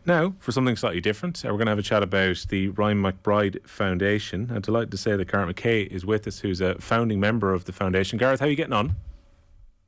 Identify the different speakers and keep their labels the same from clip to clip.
Speaker 1: Now, for something slightly different, we're going to have a chat about the Ryan McBride Foundation. I'm delighted to say that Gareth McCay is with us, who's a founding member of the foundation. Gareth, how are you getting on?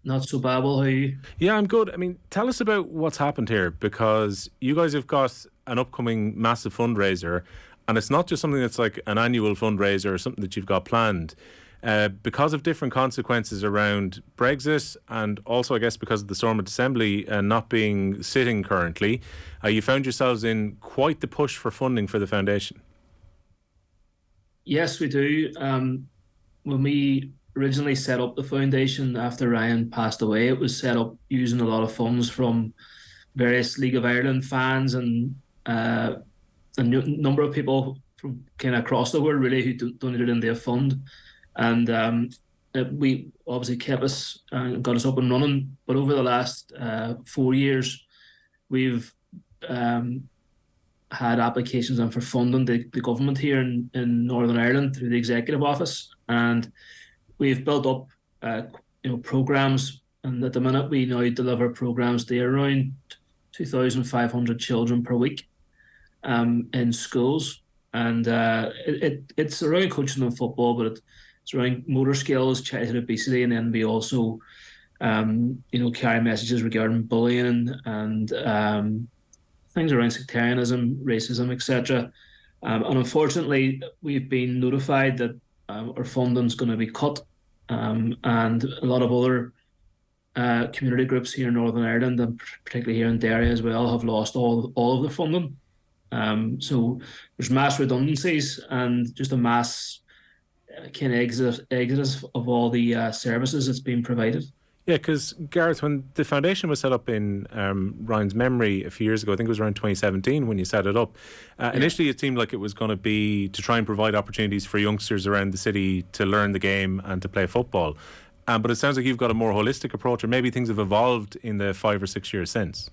Speaker 2: Not so bad, Will. How are you?
Speaker 1: Yeah, I'm good. I mean, tell us about what's happened here, because you guys have got an upcoming massive fundraiser, and it's not just something that's like an annual fundraiser or something that you've got planned. Because of different consequences around Brexit, and also I guess because of the Stormont Assembly not being sitting currently, you found yourselves in quite the push for funding for the foundation.
Speaker 2: Yes, we do. When we originally set up the foundation after Ryan passed away, it was set up using a lot of funds from various League of Ireland fans and a number of people from kind of across the world really who donated into a fund. And we obviously kept us and got us up and running. But over the last 4 years, we've had applications in for funding the government here in Northern Ireland through the Executive Office, and we've built up programmes. And at the minute, we now deliver programmes to around 2,500 children per week in schools, and it's around coaching and football, but it's around motor skills, childhood obesity, and then we also, carry messages regarding bullying and things around sectarianism, racism, etc. And unfortunately, we've been notified that our funding's going to be cut, and a lot of other community groups here in Northern Ireland, and particularly here in Derry as well, have lost all of the funding. So there's mass redundancies and just a mass kind of exodus of all the services that's being provided.
Speaker 1: Yeah, because Gareth, when the foundation was set up in Ryan's memory a few years ago, I think it was around 2017 when you set it up, initially it seemed like it was going to be to try and provide opportunities for youngsters around the city to learn the game and to play football. But it sounds like you've got a more holistic approach, or maybe things have evolved in the 5 or 6 years since.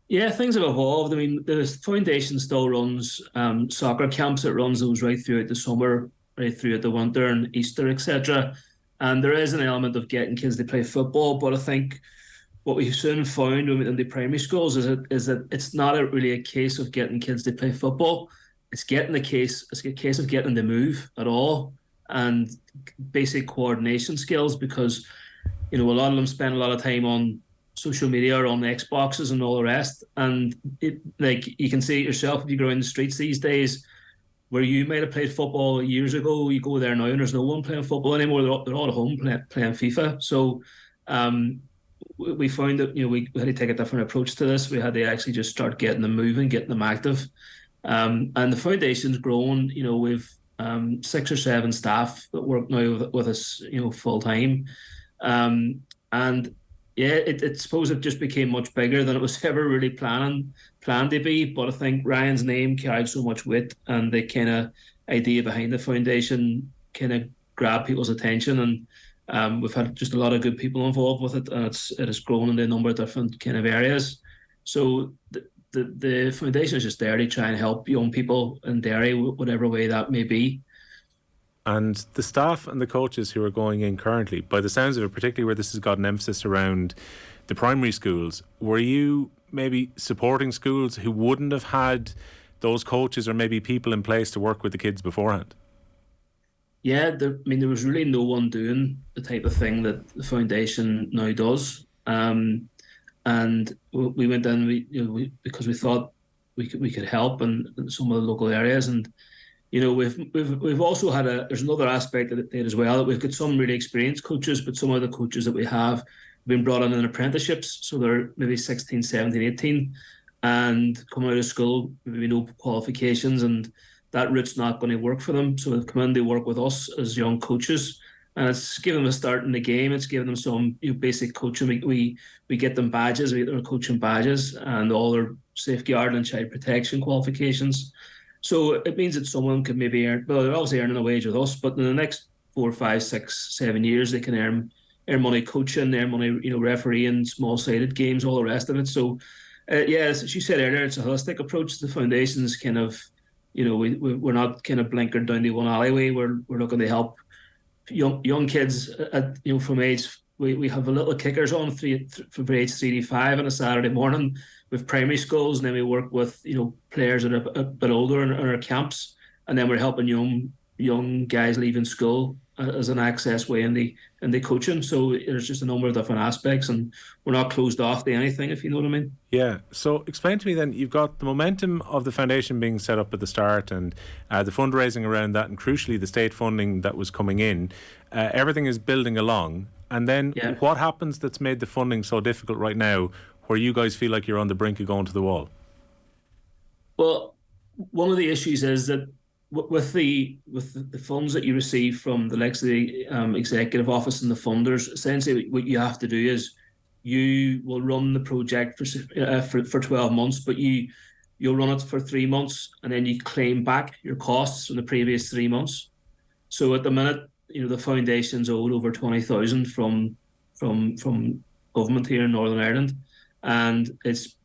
Speaker 2: Yeah, things have evolved. I mean, the foundation still runs soccer camps. It runs those right throughout the summer, right throughout the winter and Easter, etc. And there is an element of getting kids to play football, but I think what we soon found in the primary schools is that it's not really a case of getting kids to play football. It's a case of getting them to move at all and basic coordination skills, because a lot of them spend a lot of time on social media or on Xboxes and all the rest. And you can see it yourself if you go in the streets these days, where you might have played football years ago. You go there now and there's no one playing football anymore. They're all at home playing FIFA. So we found that we had to take a different approach to this. We had to actually just start getting them moving, getting them active. And the foundation's grown. We've 6 or 7 staff that work now with us, full time. And yeah, I suppose it just became much bigger than it was ever really planned to be. But I think Ryan's name carried so much weight, and the kind of idea behind the foundation kind of grabbed people's attention. And we've had just a lot of good people involved with it, and it has grown in a number of different kind of areas. So the foundation is just there to try and help young people in Derry, whatever way that may be.
Speaker 1: And the staff and the coaches who are going in currently, by the sounds of it, particularly where this has got an emphasis around the primary schools, were you maybe supporting schools who wouldn't have had those coaches or maybe people in place to work with the kids beforehand?
Speaker 2: Yeah, there was really no one doing the type of thing that the foundation now does. And we went in, because we thought we could help in some of the local areas. And we've also had there's another aspect of it as well, that we've got some really experienced coaches, but some of the coaches that we have been brought in apprenticeships. So they're maybe 16, 17, 18 and come out of school, maybe no qualifications, and that route's not going to work for them. So they've come in to work with us as young coaches, and it's given them a start in the game. It's given them some basic coaching. We get them badges, we get their coaching badges and all their safeguarding and child protection qualifications. So it means that someone could maybe earn, well, they're obviously earning a wage with us, but in the next 4, 5, 6, 7 years, they can earn money coaching, earn money, refereeing small-sided games, all the rest of it. So, as you said earlier, it's a holistic approach. The foundation's kind of, we're not kind of blinkered down to one alleyway. We're looking to help young kids at, from age. We have a little kickers on from age 3 to 5 on a Saturday morning, with primary schools, and then we work with players that are a bit older in our camps, and then we're helping young guys leaving school as an access way in the coaching. So there's just a number of different aspects, and we're not closed off to anything, if you know what I mean.
Speaker 1: Yeah. So explain to me then, you've got the momentum of the foundation being set up at the start, and the fundraising around that, and crucially the state funding that was coming in. Everything is building along. And then what happens that's made the funding so difficult right now, where you guys feel like you're on the brink of going to the wall?
Speaker 2: Well, one of the issues is that with the funds that you receive from the likes of the executive office and the funders, essentially what you have to do is you will run the project for 12 months, but you'll run it for 3 months, and then you claim back your costs from the previous 3 months. So at the minute, the foundation's owed over 20,000 from government here in Northern Ireland, and it's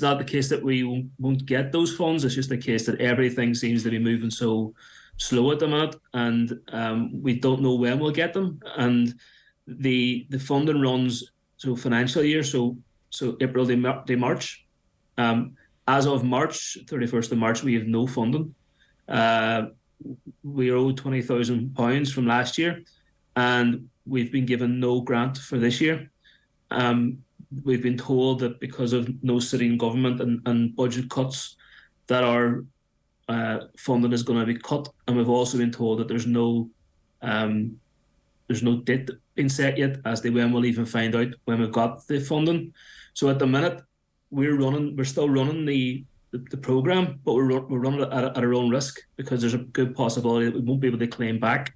Speaker 2: not the case that we won't get those funds. It's just the case that everything seems to be moving so slow at the minute, and we don't know when we'll get them. And the funding runs financial year, so April to March. As of March 31st of March, we have no funding. We are owed £20,000 from last year, and we've been given no grant for this year. We've been told that because of no sitting government and budget cuts, that our funding is going to be cut, and we've also been told that there's no date been set yet as to when we'll even find out when we've got the funding. So at the minute, we're still running the program, but we're running it at our own risk, because there's a good possibility that we won't be able to claim back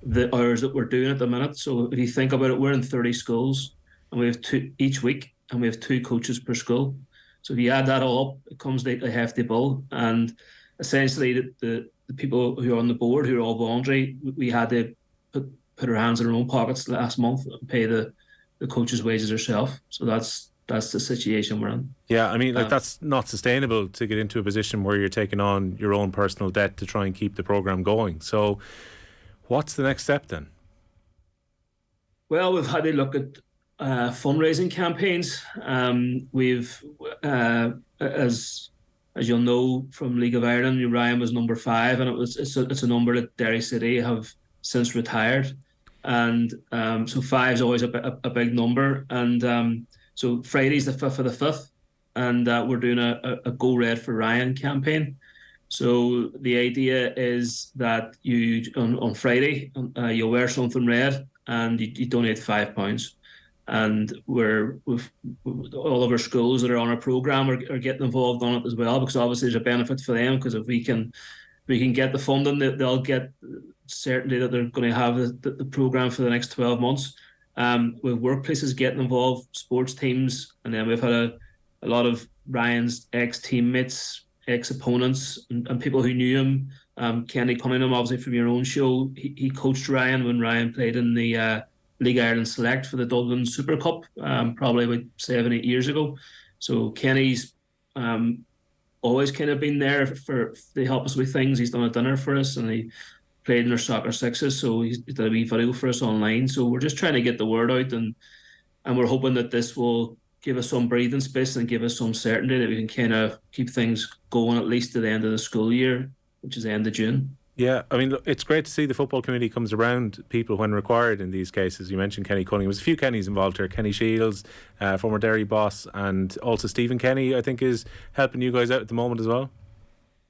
Speaker 2: the hours that we're doing at the minute. So if you think about it, we're in 30 schools, and we have 2 each week, and we have 2 coaches per school. So if you add that all up, it comes to a hefty bill. And essentially, the people who are on the board, who are all voluntary, we had to put our hands in our own pockets last month and pay the coaches' wages ourselves. So that's the situation we're in.
Speaker 1: Yeah, I mean, that's not sustainable to get into a position where you're taking on your own personal debt to try and keep the programme going. So what's the next step then?
Speaker 2: Well, we've had to look at fundraising campaigns. We've, as you'll know from League of Ireland, Ryan was number 5, and it's a number that Derry City have since retired. And so 5 is always a big number. And so Friday's the 5th of the 5th, and we're doing a Go Red for Ryan campaign. So the idea is that you on Friday you'll wear something red, and you donate £5. And with all of our schools that are on our programme are getting involved on it as well, because obviously there's a benefit for them, because if we can get the funding, they'll get certainty that they're going to have the programme for the next 12 months. With workplaces getting involved, sports teams, and then we've had a lot of Ryan's ex-teammates, ex-opponents, and people who knew him. Kenny Cunningham, obviously from your own show, he coached Ryan when Ryan played in the League Ireland Select for the Dublin Super Cup, probably about 7-8 years ago. So Kenny's always kind of been there to help us with things. He's done a dinner for us, and he played in our soccer sixes, so he did a wee video for us online. So we're just trying to get the word out, and we're hoping that this will give us some breathing space and give us some certainty that we can kind of keep things going at least to the end of the school year, which is the end of June.
Speaker 1: Yeah, I mean, look, it's great to see the football community comes around people when required in these cases. You mentioned Kenny Cunningham. There's a few Kennys involved here. Kenny Shields, former Derry boss, and also Stephen Kenny, I think, is helping you guys out at the moment as well.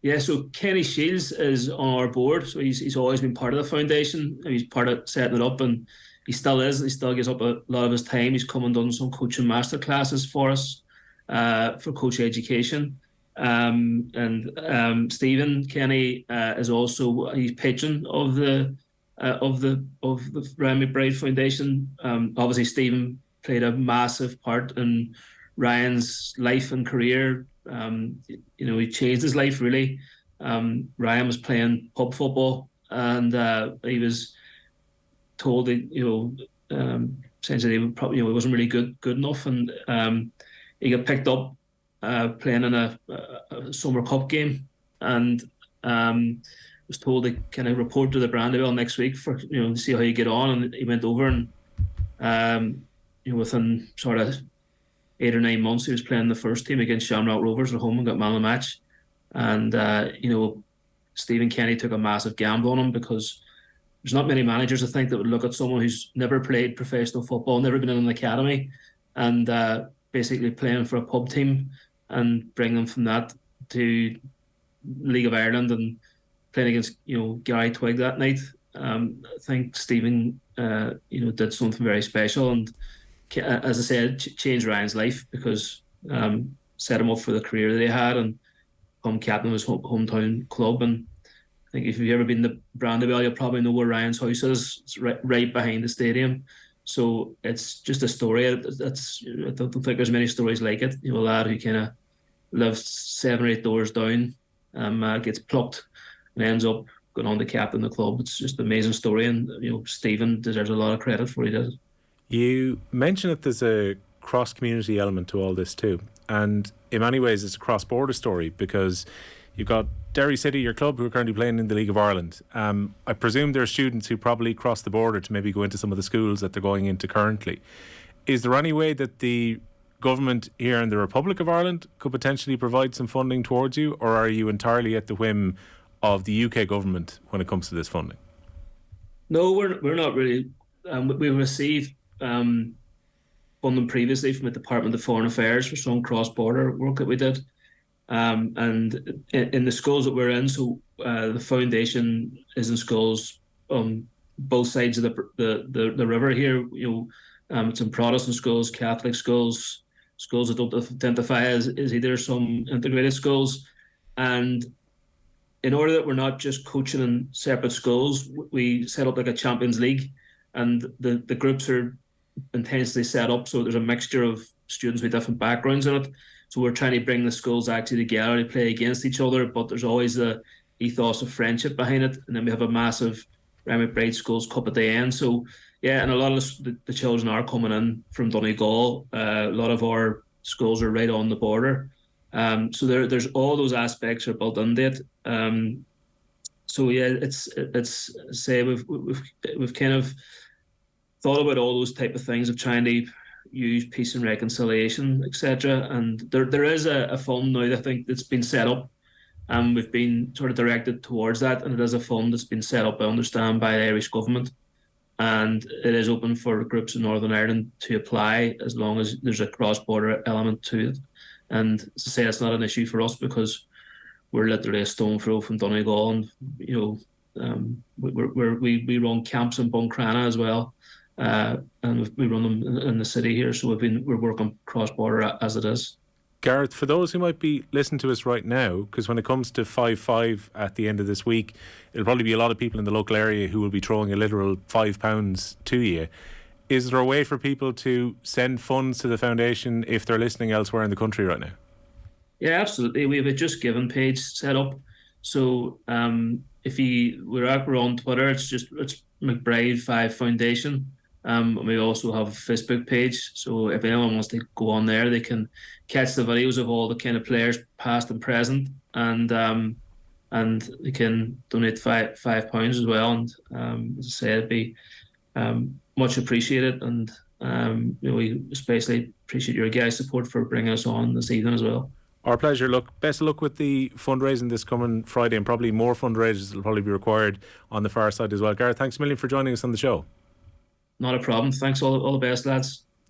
Speaker 2: Yeah, so Kenny Shields is on our board. So he's always been part of the foundation. He's part of setting it up, and he still is. He still gives up a lot of his time. He's come and done some coaching master classes for us, for coach education. And Stephen Kenny is also he's patron of the Ryan McBride Foundation. Obviously, Stephen played a massive part in Ryan's life and career. He changed his life really. Ryan was playing pub football, and he was told that essentially he wasn't really good enough, and he got picked up playing in a summer cup game, and was told to kind of report to the Brandywell next week for to see how you get on. And he went over, and within sort of 8 or 9 months, he was playing the first team against Shamrock Rovers at home and got man of the match. And Stephen Kenny took a massive gamble on him, because there's not many managers, I think, that would look at someone who's never played professional football, never been in an academy, and basically playing for a pub team, and bring them from that to League of Ireland and playing against Gary Twigg that night. I think Stephen did something very special, and as I said, changed Ryan's life, because set him up for the career that he had and become captain of his hometown club. And I think if you've ever been to Brandywell, you'll probably know where Ryan's house is. It's right behind the stadium. So it's just a story. I don't think there's many stories like it. A lad who kind of lives 7 or 8 doors down, gets plucked and ends up going on to captain the club. It's just an amazing story, and Stephen deserves a lot of credit for what he did.
Speaker 1: You mentioned that there's a cross-community element to all this too, and in many ways it's a cross-border story, because you've got Derry City, your club, who are currently playing in the League of Ireland. I presume there are students who probably cross the border to maybe go into some of the schools that they're going into currently. Is there any way that the government here in the Republic of Ireland could potentially provide some funding towards you, or are you entirely at the whim of the UK government when it comes to this funding?
Speaker 2: No, we're not really. We've received funding previously from the Department of Foreign Affairs for some cross-border work that we did, and in the schools that we're in. So the foundation is in schools on both sides of the river here. It's in Protestant schools, Catholic schools, schools that don't identify as either, some integrated schools. And in order that we're not just coaching in separate schools, we set up like a Champions League, and the groups are intensely set up so there's a mixture of students with different backgrounds in it. So we're trying to bring the schools actually together to play against each other, but there's always the ethos of friendship behind it. And then we have a massive Ryan McBride Schools Cup at the end. So yeah, and a lot of the children are coming in from Donegal. A lot of our schools are right on the border. So there's all those aspects are built into it. So yeah, it's say we've kind of thought about all those type of things of trying to use peace and reconciliation, etc. And there is a fund now, I think, that's been set up, and we've been sort of directed towards that. And it is a fund that's been set up, I understand, by the Irish government, and it is open for groups in Northern Ireland to apply as long as there's a cross-border element to it. And to say it's not an issue for us, because we're literally a stone throw from Donegal, and we run camps in Buncrana as well. And we run them in the city here, so we're working cross-border as it is.
Speaker 1: Gareth, for those who might be listening to us right now, because when it comes to 5-5 at the end of this week, it'll probably be a lot of people in the local area who will be throwing a literal £5 to you. Is there a way for people to send funds to the foundation if they're listening elsewhere in the country right now?
Speaker 2: Yeah, absolutely. We have a Just Giving page set up. So we're on Twitter, it's McBride 5 Foundation. We also have a Facebook page, so if anyone wants to go on there, they can catch the videos of all the kind of players, past and present, and they can donate £5 as well. And as I say, it'd be much appreciated, and we especially appreciate your guys' support for bringing us on this evening as well.
Speaker 1: Our pleasure. Look, best of luck with the fundraising this coming Friday, and probably more fundraisers will probably be required on the far side as well. Gareth, thanks a million for joining us on the show.
Speaker 2: Not a problem. Thanks. All the best, lads.